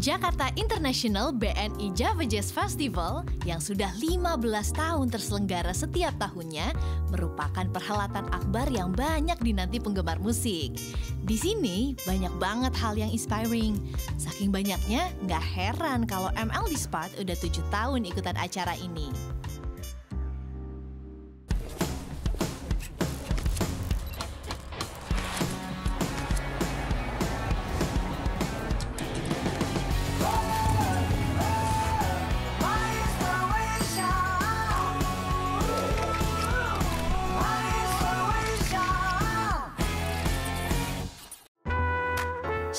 Jakarta International BNI Java Jazz Festival yang sudah 15 tahun terselenggara setiap tahunnya merupakan perhelatan akbar yang banyak dinanti penggemar musik. Di sini banyak banget hal yang inspiring. Saking banyaknya, nggak heran kalau MLD Spot udah 7 tahun ikutan acara ini.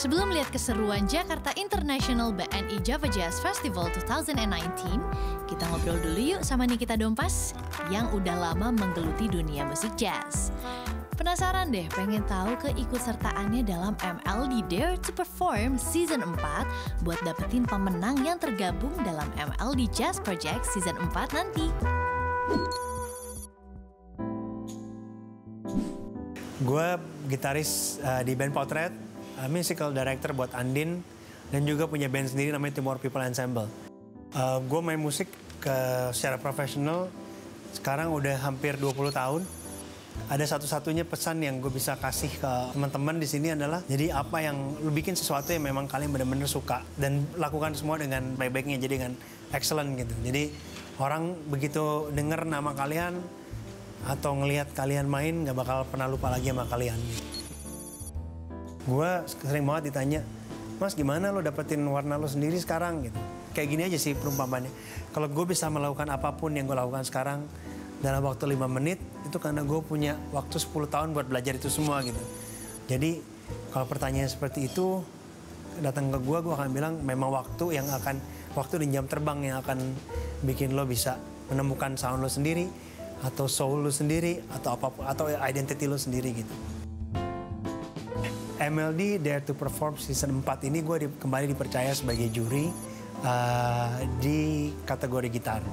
Sebelum lihat keseruan Jakarta International BNI Java Jazz Festival 2019, kita ngobrol dulu yuk sama Nikita Dompas yang udah lama menggeluti dunia musik jazz. Penasaran deh pengen tahu keikutsertaannya dalam MLD Dare to Perform Season 4 buat dapetin pemenang yang tergabung dalam MLD Jazz Project Season 4 nanti. Gue gitaris di band Potret, musical director buat Andin, dan juga punya band sendiri namanya Tomorrow People Ensemble. Gue main musik secara profesional sekarang udah hampir 20 tahun. Ada satu-satunya pesan yang gue bisa kasih ke teman-teman di sini adalah, jadi apa yang lu bikin sesuatu yang memang kalian benar-benar suka dan lakukan semua dengan baik-baiknya, jadi dengan excellent gitu. Jadi orang begitu denger nama kalian atau ngelihat kalian main nggak bakal pernah lupa lagi sama kalian. Gue sering banget ditanya, Mas gimana lo dapetin warna lo sendiri sekarang gitu. Kayak gini aja sih perumpamannya. Kalau gue bisa melakukan apapun yang gue lakukan sekarang dalam waktu 5 menit, itu karena gue punya waktu 10 tahun buat belajar itu semua gitu. Jadi kalau pertanyaan seperti itu datang ke gue akan bilang memang waktu dan jam terbang yang akan bikin lo bisa menemukan sound lo sendiri, atau soul lo sendiri, atau apapun, atau identity lo sendiri gitu. MLD Dare to Perform Season 4 ini gue kembali dipercaya sebagai juri di kategori gitar.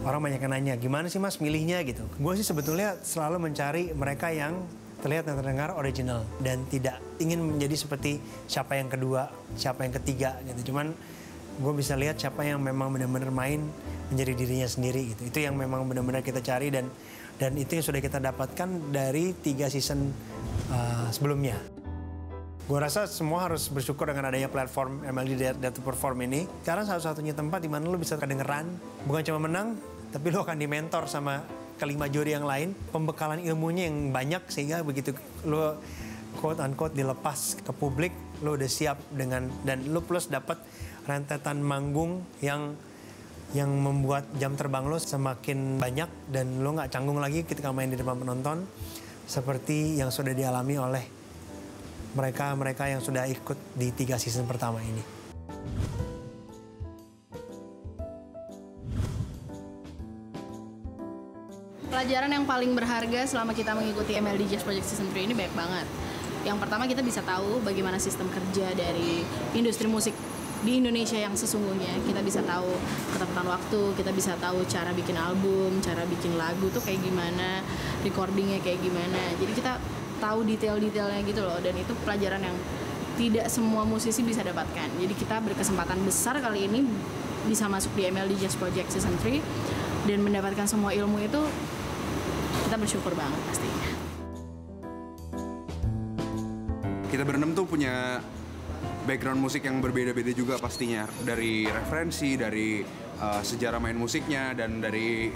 Orang banyak yang nanya, gimana sih Mas milihnya gitu? Gue sih sebetulnya selalu mencari mereka yang terlihat dan terdengar original dan tidak ingin menjadi seperti siapa yang kedua, siapa yang ketiga gitu. Cuman gue bisa lihat siapa yang memang benar-benar main menjadi dirinya sendiri gitu. Itu yang memang benar-benar kita cari dan itu yang sudah kita dapatkan dari 3 season sebelumnya. Gue rasa semua harus bersyukur dengan adanya platform MLD Dare to Perform ini. Karena satu-satunya tempat di mana lo bisa kedengeran, bukan cuma menang, tapi lo akan dimentor sama kelima juri yang lain. Pembekalan ilmunya yang banyak sehingga begitu lo quote unquote dilepas ke publik, lo udah siap dengan, dan lo plus dapat rentetan manggung yang membuat jam terbang lo semakin banyak dan lo nggak canggung lagi ketika main di depan penonton seperti yang sudah dialami oleh mereka yang sudah ikut di 3 season pertama ini. Pelajaran yang paling berharga selama kita mengikuti MLD Jazz Project Season 3 ini banyak banget. Yang pertama, kita bisa tahu bagaimana sistem kerja dari industri musik di Indonesia yang sesungguhnya. Kita bisa tahu ketepatan waktu, kita bisa tahu cara bikin album, cara bikin lagu tuh kayak gimana, recordingnya kayak gimana. Jadi kita tahu detail-detailnya gitu loh, dan itu pelajaran yang tidak semua musisi bisa dapatkan. Jadi kita berkesempatan besar kali ini bisa masuk di MLD Jazz Project Season 3 dan mendapatkan semua ilmu itu, kita bersyukur banget pastinya. Kita berenam tuh punya background musik yang berbeda-beda juga pastinya. Dari referensi, dari sejarah main musiknya, dan dari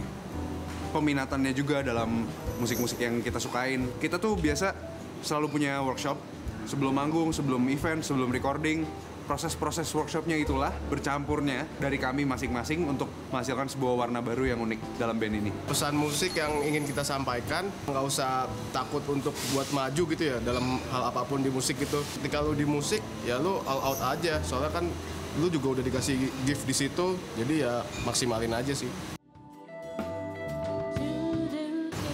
peminatannya juga dalam musik-musik yang kita sukain. Kita tuh biasa selalu punya workshop sebelum manggung, sebelum event, sebelum recording. Proses-proses workshopnya itulah bercampurnya dari kami masing-masing untuk menghasilkan sebuah warna baru yang unik dalam band ini. Pesan musik yang ingin kita sampaikan, nggak usah takut untuk buat maju gitu ya dalam hal apapun di musik gitu. Ketika lu di musik, ya lu all out aja. Soalnya kan lu juga udah dikasih gift di situ, jadi ya maksimalin aja sih.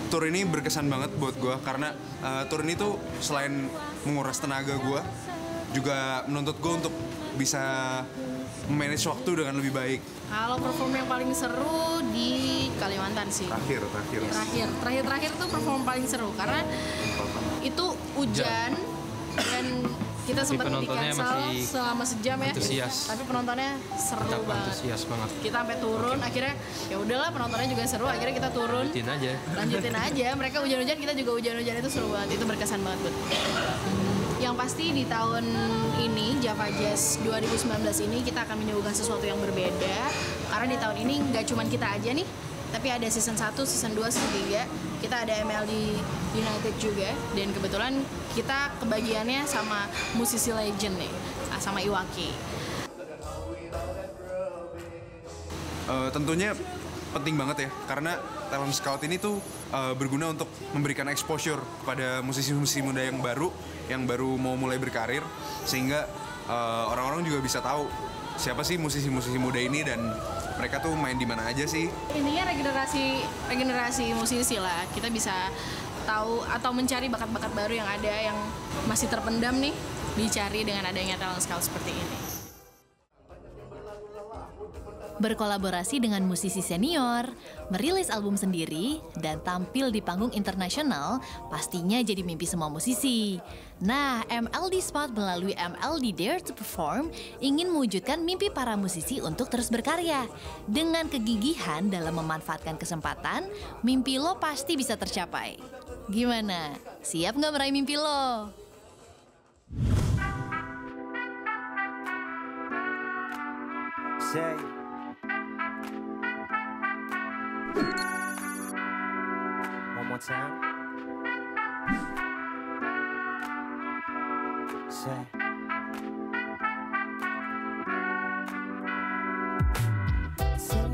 Tour ini berkesan banget buat gue karena tour ini tuh selain menguras tenaga gue, juga menuntut gue untuk bisa manage waktu dengan lebih baik. Kalau perform yang paling seru di Kalimantan sih. Terakhir tuh perform paling seru karena itu hujan dan Kita sempat di penontonnya cancel masih selama sejam ya. antusias. Tapi penontonnya seru Tetap banget. antusias banget. Kita sampai turun, akhirnya ya udahlah penontonnya juga seru. Akhirnya kita turun. Lanjutin aja. Mereka hujan-hujan, kita juga hujan-hujan, itu seru banget. Itu berkesan banget buat. Yang pasti di tahun ini Java Jazz 2019 ini kita akan menyuguhkan sesuatu yang berbeda. Karena di tahun ini nggak cuma kita aja nih, tapi ada season 1, season 2, season 3. Kita ada MLD United juga, dan kebetulan kita kebagiannya sama musisi legend nih, sama Iwaki. Tentunya penting banget ya, karena talent scout ini tuh berguna untuk memberikan exposure kepada musisi-musisi muda yang baru mau mulai berkarir, sehingga orang-orang juga bisa tahu siapa sih musisi-musisi muda ini dan mereka tuh main di mana aja sih. Intinya regenerasi musisi lah. Kita bisa tahu atau mencari bakat-bakat baru yang ada yang masih terpendam nih, dicari dengan adanya talent scout seperti ini. Berkolaborasi dengan musisi senior, merilis album sendiri, dan tampil di panggung internasional pastinya jadi mimpi semua musisi. Nah, MLD Spot melalui MLD Dare to Perform ingin mewujudkan mimpi para musisi untuk terus berkarya. Dengan kegigihan dalam memanfaatkan kesempatan, mimpi lo pasti bisa tercapai. Gimana? Siap nggak meraih mimpi lo? Say one more time. Say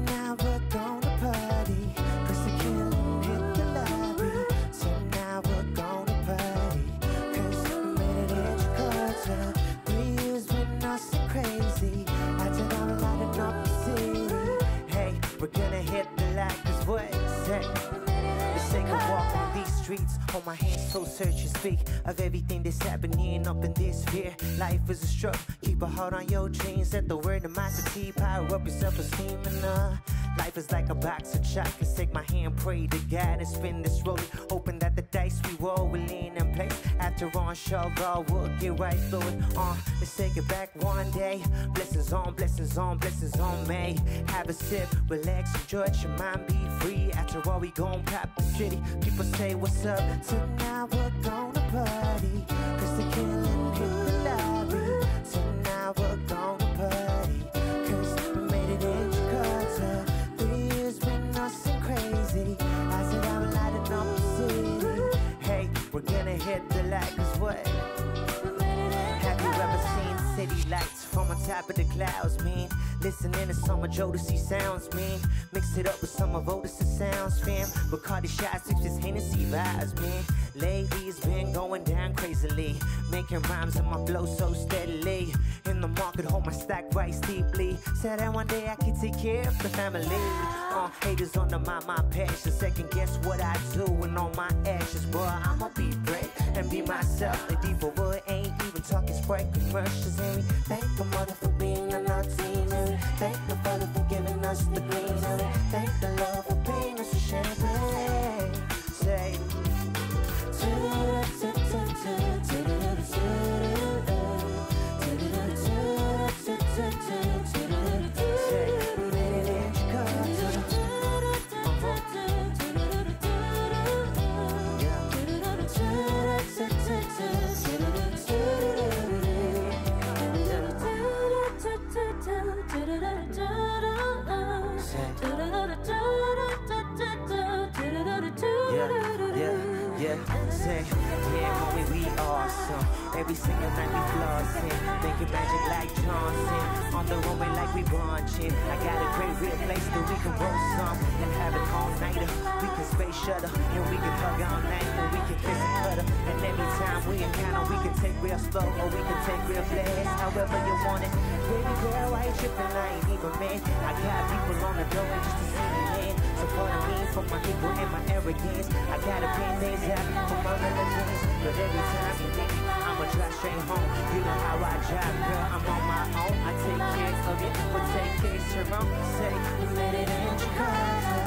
now we're gonna party, 'cause the killing hit the lobby. So now we're gonna party, 'cause we made it in Jakarta. 3 years been nothing crazy. I did all a lot of up the city. Hey, we're gonna hit the light, 'cause what say? Let's take a walk on these streets. Hold my hands so search and speak of everything that's happening up in this sphere. Life is a struggle. Keep a heart on your dreams. Let the word of mastery power up your self-esteem and life is like a box of chocolates. Take my hand, pray to God, and spin this rolling, hoping that the dice we roll will lean in place. After all, sure God will get right through it. Let's take it back one day. Blessings on, blessings on, blessings on me. Have a sip, relax, enjoy it, your mind be free. After all, we gon' pop the city. People say what's up. So now we're gonna party, 'cause the killing hit the lobby. So now we're gonna party, 'cause we made it in Jakarta. 3 years been nothing crazy. I said I'm lighting up the city. Hey, we're gonna hit the light, 'cause what? Have you ever seen city lights from on top of the clouds, man? Listening to some of Jodeci sounds, man. Mix it up with some of Otis's sounds, fam. Bacardi shots, it's just Hennessy vibes, man. Lately it's been going down crazily, making rhymes in my flow so steadily. In the market, hold my stack right steeply. Said that one day I could take care of the family. Haters on the my passion, second guess what I do and on my ashes, boy. I'ma be brave and be myself. The deeper wood ain't even talking Sprite commercials, and we thank the mother for being on our team, and we thank the father for giving us the green, and we thank the Lord for paying us for champagne. Say. Every single night we flossing, making magic like Johnson. On the runway like we bunching. I got a great real place that we can roll some and have it all nighter. We can space shuttle and we can hug all night and we can kiss and cuddle. And anytime we encounter, we can take real slow or we can take real fast. However you want it, baby girl, why you tripping? I ain't even mad. I got people on the door just to see me land. Supporting me for my ego and my arrogance. I gotta pay things out for my relatives, but every time you think I'ma drive straight home. You know how I drive, girl, I'm on my own. I take care of it, but take care of your own. Say, we made it in Jakarta.